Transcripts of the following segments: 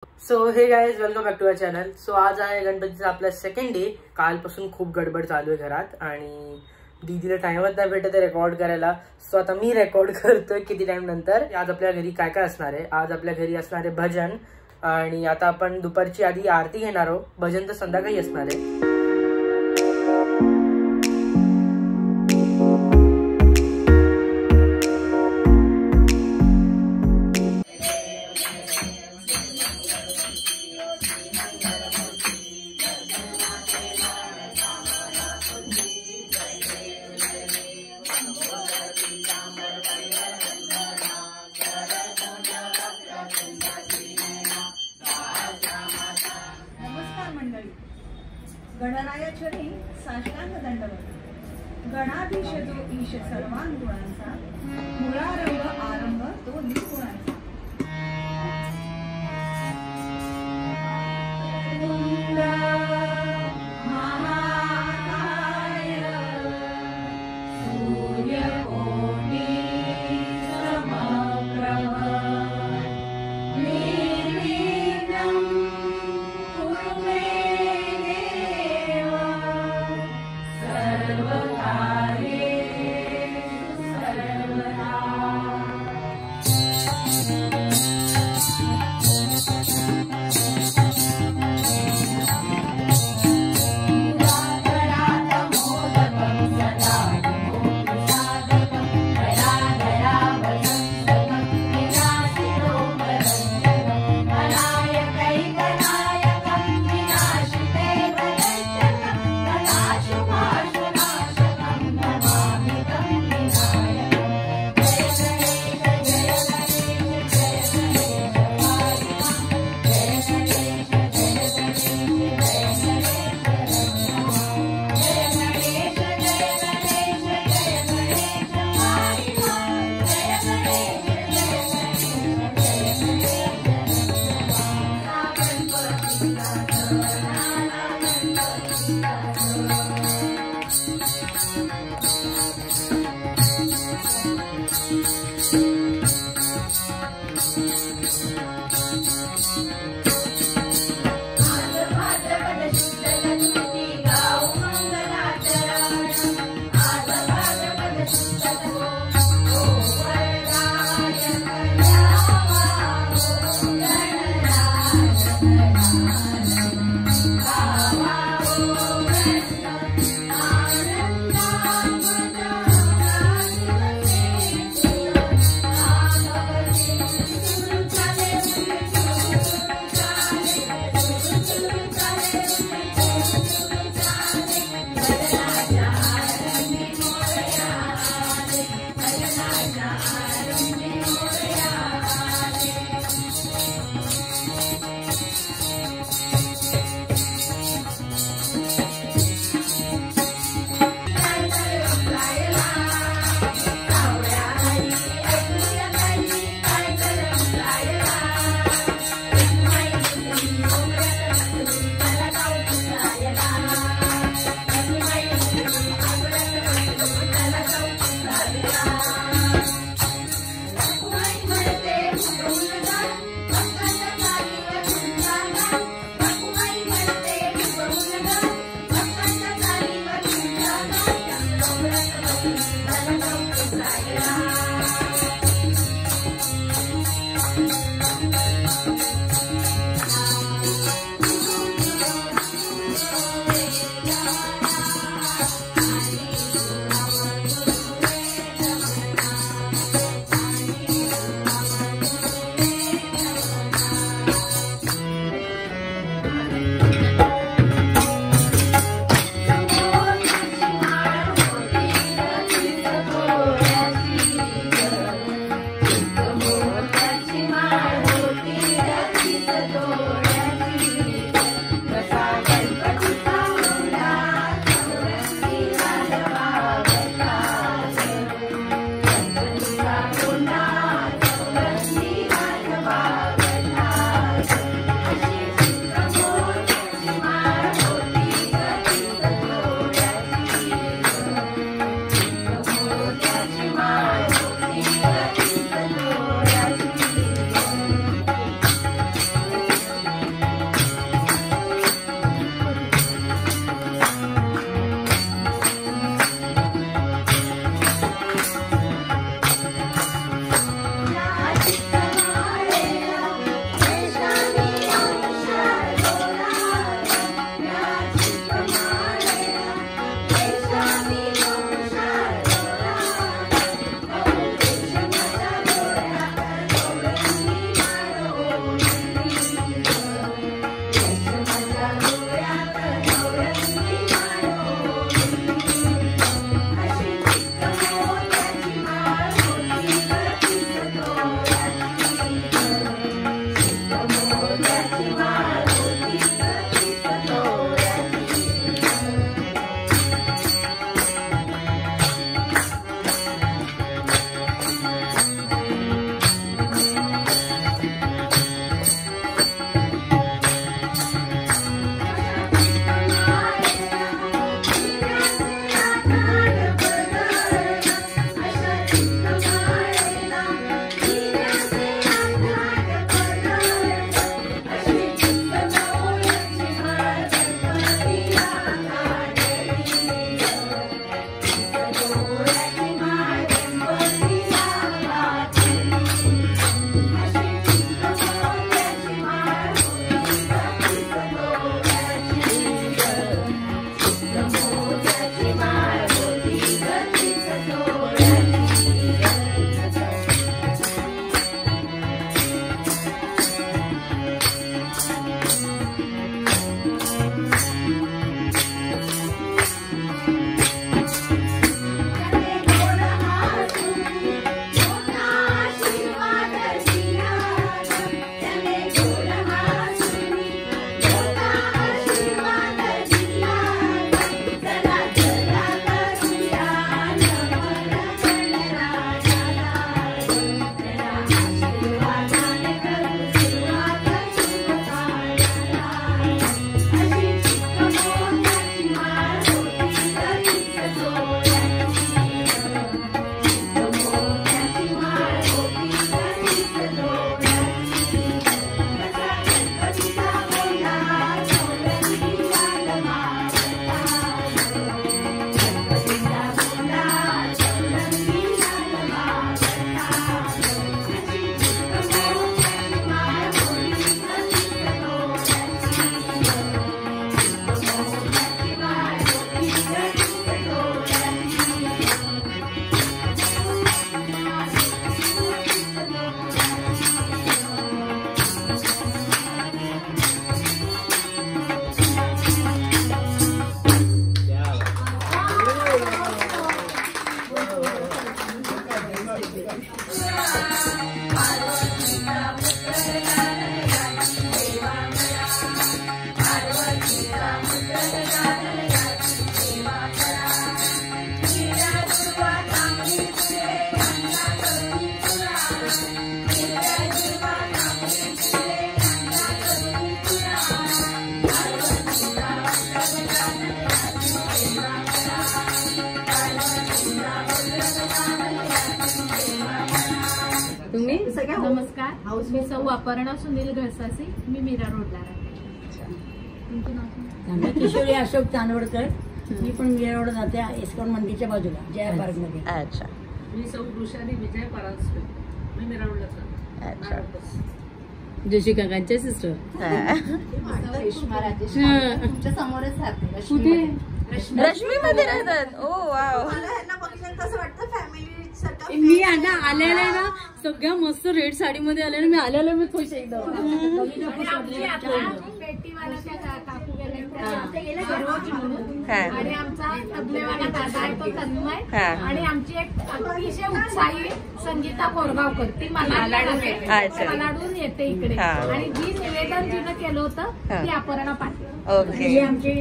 So hey guys welcome back to our channel. So आज आहे गणपतीचा आपला सेकंड डे। कालपासून खूप गडबड चालू आहे घरात आणि दीदीला टाइमच नाही भेटत रेकॉर्ड करायला। सो आता मी रेकॉर्ड करतोय किती टाइम नंतर। आज आपल्या घरी काय काय असणार आहे? आज आपल्या घरी असणार आहे भजन आणि आता आपण दुपारची आधी आरती घेणार आहोत। भजन तर संध्याकाळी असणार आहे। गणरायाचरणी साष्टांग दंडवत। गणाधीश जो ईश सर्वांगुणांचा, मुळारंभ आरंभ तो निपुणांचा। नमस्कार, मी सौ अपर्णा सुनील घळसासी, मी मीरा रोडला राहते. मी किशोरी अशोक चांदवडकर, मी पण मीरा रोड जाते, इस्कॉन मंदिरच्या बाजूला जया पार्क मध्ये. अच्छा. मी सौ वृषाली विजय परांजपे, मी मीरा रोडला जाते. अच्छा. जोशी काकांच्या सिस्टर. रेश्मा राजेश तुमच्या समोरच राहते. कुठे? रश्मी मध्ये राहतात. ओ वाव. मला ह्यांना बघितलं कसं वाटतं फॅमिली सेटअप. मी आता आलेला ना सगळ्या मस्त रेड साडी मध्ये आले ना, मी आलेलो मी खुश एकदम. आणि आमचा तबलेवाला दादा आहे तो तन्मय, आणि आमची एक अतिशय उत्साही संगीता कोरगावकर, ती मलाडून येते इकडे, आणि जी निवेदन तिनं केलं होतं ती अपर्णा पाटील. ओके. आमची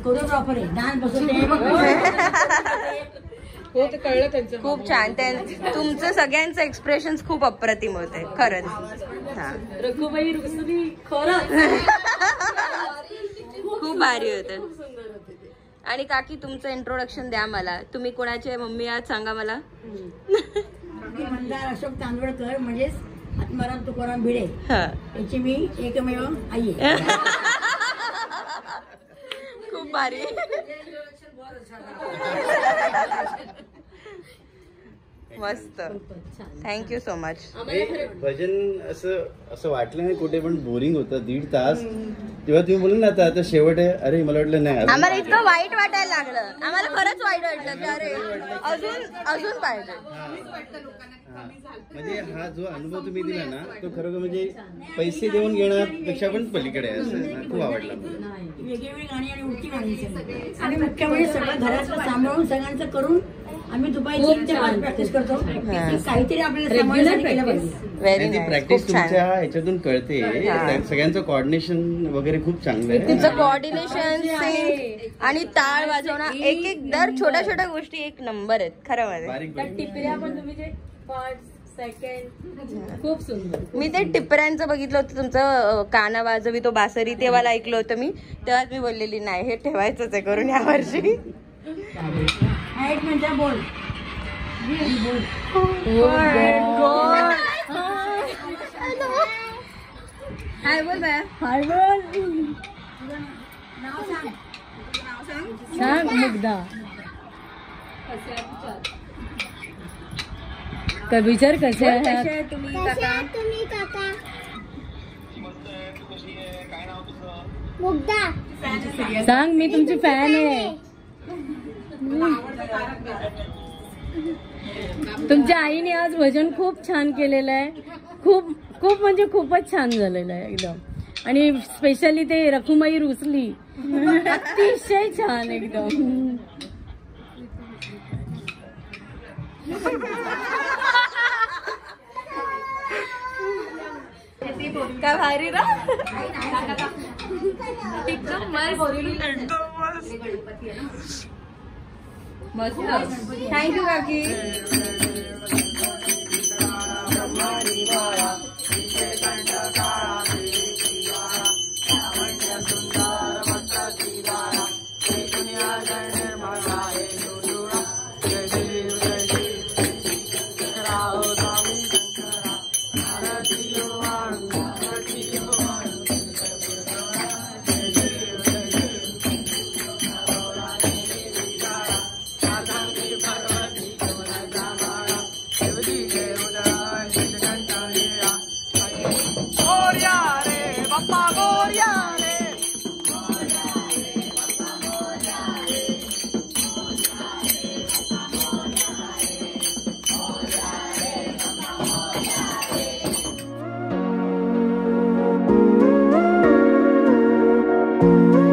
कोरिओग्राफर आहे, डान्स बसवते. हो, ते कळलं त्यांचं. खूप छान. तुमचं सगळ्यांचं एक्सप्रेशन खूप अप्रतिम होते खरंच. रघुबाई रुसुरी खरंच खूप भारी होतं. आणि काकी तुमचं इंट्रोडक्शन द्या मला. तुम्ही कोणाचे मम्मी आहात सांगा मला. मंदार अशोक चांदवडकर म्हणजेच आत्माराम तुकाराम भिडे याची मी एकमेव आई आहे. खूप भारी. मस्त. Thank you so much. भजन असं वाटलं नाही कुठे पण बोरिंग होतं 1.5 तास. तेव्हा तुम्ही बोलले ना आता शेवट आहे, अरे मला वाटलं नाही. आम्हाला इतकं वाईट वाटायला लागलं, आम्हाला खरंच वाईट वाटलं की अरे अजून पाहिजे. म्हणजे हा जो अनुभव तुम्ही दिला ना तो खरोखर म्हणजे पैसे देऊन घेण्यापेक्षा पण पलीकडे आहे, असं खूप आवडला मला. वेगवेगळी गाणी आणि उलटी गाणी सगळी. आणि मुख्य म्हणजे सगळं घरातलं सांभाळून सगळ्यांचं करून आम्ही दुपारी 3 ते 5 प्रॅक्टिस करतो. काहीतरी आपल्याला समाजासाठी केलं पाहिजे. व्हेरी ती प्रॅक्टिस तुमच्या ह्याच्यातून कळते. सगळ्यांचं कोऑर्डिनेशन वगैरे खूप चांगलं आहे. तिचं कोऑर्डिनेशन आणि टाळ वाजवणं एक एक दर छोट्या छोट्या गोष्टी एक नंबर आहेत खरं मध्ये. बारीक टिपऱ्या पण तुम्ही जे फर्स्ट सेकंड खूप सुंदर. मी ते टिपऱ्यांचं बघितलं होतं तुमचं काना वाजवी तो बासरी तेव्हा ऐकलं होतं मी. तेव्हाच मी बोललेली नाही हे ठेवायचंच आहे करून यावर्षी. हाईट म्हणजे बोल हाय बोल बाया. हाय बोल सांग मुग्धा. विचार कसे आहे तुम्ही काका? सांग मी तुमची फॅन आहे. तुमच्या आईने आज भजन खूप छान केलेलं आहे. खूप खूप म्हणजे खूपच छान झालेलं आहे एकदम. आणि स्पेशली ते रखुमाई रुसली अतिशय छान एकदम. काय भारी ना. मस्त. थँक्यू काकी. you.